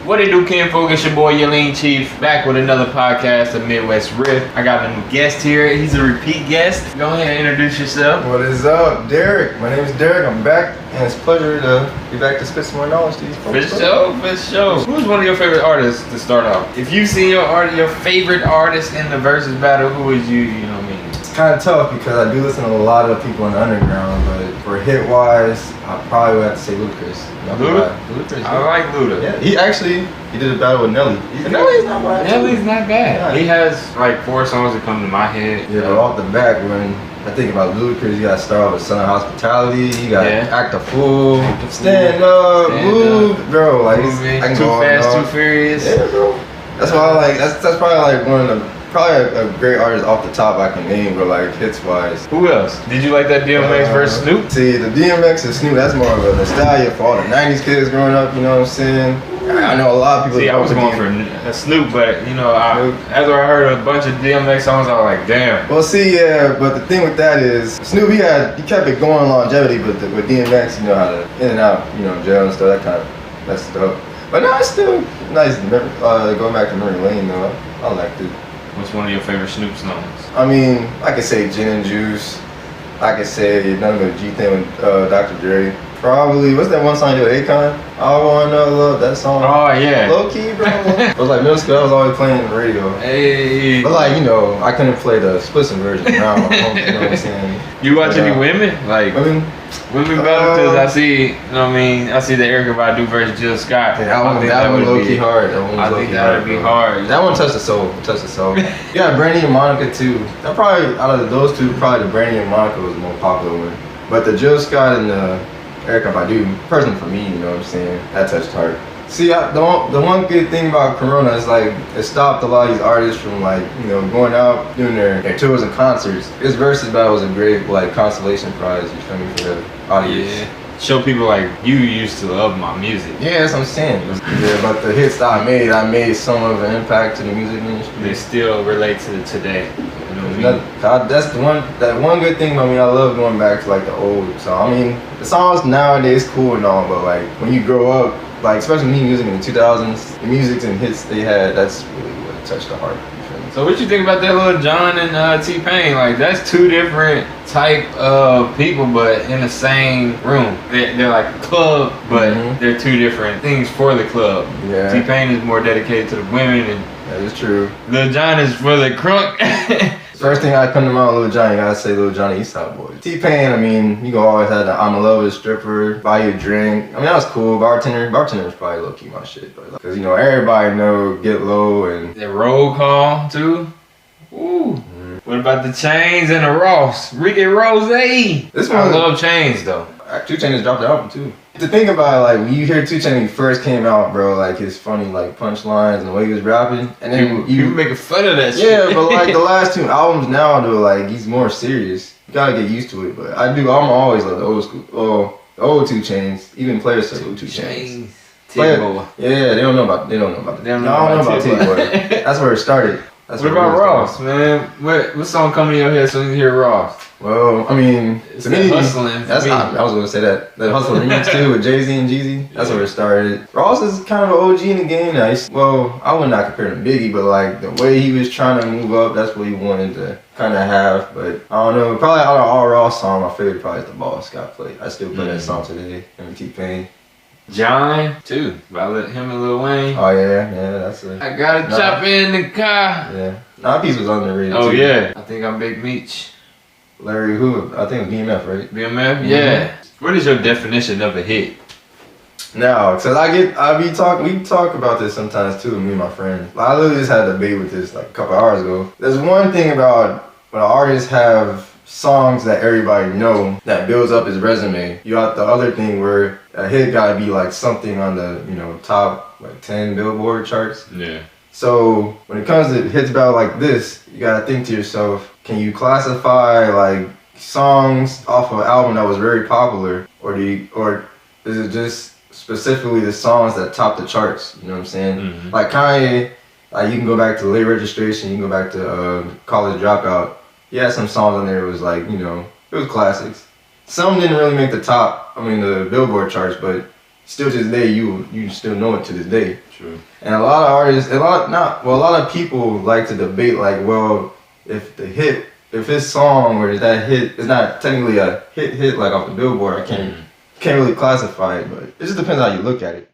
What it do, Ken Folk? It's your boy Yelene Chief, back with another podcast of Midwest Riff. I got a new guest here. He's a repeat guest. Go ahead and introduce yourself. What is up, Derek? My name is Derek. I'm back, and it's a pleasure to be back to spit some more knowledge to these folks. For sure. Who's one of your favorite artists to start off? If you see your favorite artist in the versus battle, who is you? You know what I mean? It's kind of tough because I do listen to a lot of people in the underground, but for hit-wise, I probably would have to say Ludacris. Ludacris? I like Luda. Yeah, he did a battle with Nelly. Nelly's not bad. Nelly's not bad. He has like 4 songs that come to my head. Yeah, but off the back, when I think about Ludacris, you got to start off with Son of Hospitality, you got Act a Fool, Stand Up, Move, bro. Like, I can Too go Fast, on. Too Furious. Yeah, bro. That's why I like. That's probably like one of the. Probably a great artist off the top I can name, but like hits wise. Who else? Did you like that DMX versus Snoop? See, the DMX and Snoop, that's more of a nostalgia for all the 90s kids growing up, you know what I'm saying? I know a lot of people. See, I was going for Snoop, but you know, after I heard a bunch of DMX songs, I was like, damn. Well, see, yeah, but the thing with that is, Snoop, he kept it going longevity, but with DMX, you know how to in and out, you know, jail and stuff, that's stuff. But no, it's still nice. Going back to Memory Lane, though, I liked it. What's one of your favorite Snoop songs? I mean, I could say Gin and Juice. I could say Nothing But G Thing with Dr. Dre. Probably, what's that one song you did with Akon? I Wanna Love, that song. Oh, yeah. Low key, bro. It was like middle school, I was always playing the radio. Hey. But like, you know, I couldn't play the Splitson version around my home, you know what I'm saying? You watch any women? Like, women battle? Because I see, you know what I mean? I see the Erykah Badu versus Jill Scott. Yeah, that one low key hard. I think that would be hard. That one touched the soul. You got Brandy and Monica too. That probably, out of those two, probably the Brandy and Monica was the more popular one. But the Jill Scott and the Erykah Badu, personally for me, you know what I'm saying? That touched hard. See, the one good thing about Corona is like it stopped a lot of these artists from like, you know, going out doing their tours and concerts. This versus battle was a great like consolation prize, you feel me, for the audience. Yeah. Show people like you used to love my music. Yeah, that's what I'm saying. Yeah, but the hits that I made some of an impact to the music industry. They still relate to today. You know what I mean? That's that one good thing about me. I love going back to like the old song. I mean, the songs nowadays cool and all, but like when you grow up, like especially me music in the 2000s, the music and hits they had, that's really what touched the heart. So what you think about that Lil Jon and T-Pain? Like that's 2 different type of people, but in the same room. They're like a club, but they're 2 different things for the club. Yeah. T-Pain is more dedicated to the women, and that is true. Lil Jon is for the crunk. First thing I come to mind, Lil Jon, you gotta say Lil Jon Eastside Boy. T-Pain, I mean, you can always have the I'm a lover stripper, buy you a drink. I mean, that was cool. Bartender was probably low-key my shit, but because you know everybody know Get Low and the roll call too. Ooh. What about the Chains and the Ross? Ricky Rose. I love Chains though. 2 Chainz dropped the album too. To think about it, like when you hear 2 Chainz when he first came out, bro, like his funny like punchlines and the way he was rapping, and then you making fun of that shit. Yeah, but like the last 2 albums now, though, like he's more serious. You gotta get used to it. But I'm always like the old school. Oh, the old 2 Chainz. Even players say 2 Chainz. Yeah, they don't know about that. They don't know about T-Boy. That's where it started. What about Ross, man? What song coming in your head as soon as you hear Ross? Well, I mean, it's to me, Hustling. I was gonna say that. The Hustling remix too with Jay-Z and Jeezy. That's where it started. Ross is kind of an OG in the game now. I would not compare him to Biggie, but like the way he was trying to move up, that's what he wanted to kind of have. But I don't know. Probably out of all Ross songs, my favorite probably is The Boss got played. I still play that song today. Him and T-Pain. John too, by him and Lil Wayne. Oh yeah, that's it. I gotta chop in the car. Yeah, that piece was underrated. Oh too. Yeah, I think I'm Big Meech. Larry who? I think it was BMF, right? BMF, yeah. What is your definition of a hit? Now, cause we talk about this sometimes too, me and my friends. I literally just had a debate with this like a couple hours ago. There's one thing about when artists have songs that everybody know that builds up his resume. You got the other thing where a hit gotta be like something on the, you know, top like 10 Billboard charts. Yeah. So when it comes to hits battle like this, you gotta think to yourself, can you classify like songs off of an album that was very popular, or is it just specifically the songs that top the charts? You know what I'm saying? Like Kanye, like you can go back to Late Registration, you can go back to College Dropout. He had some songs on there. It was like, you know, it was classics. Some didn't really make the top. I mean, the Billboard charts, but still to this day you still know it to this day. True. And a lot of artists, a lot of people like to debate like, well, if his song or that hit is not technically a hit like off the Billboard, I can't really classify it, but it just depends how you look at it.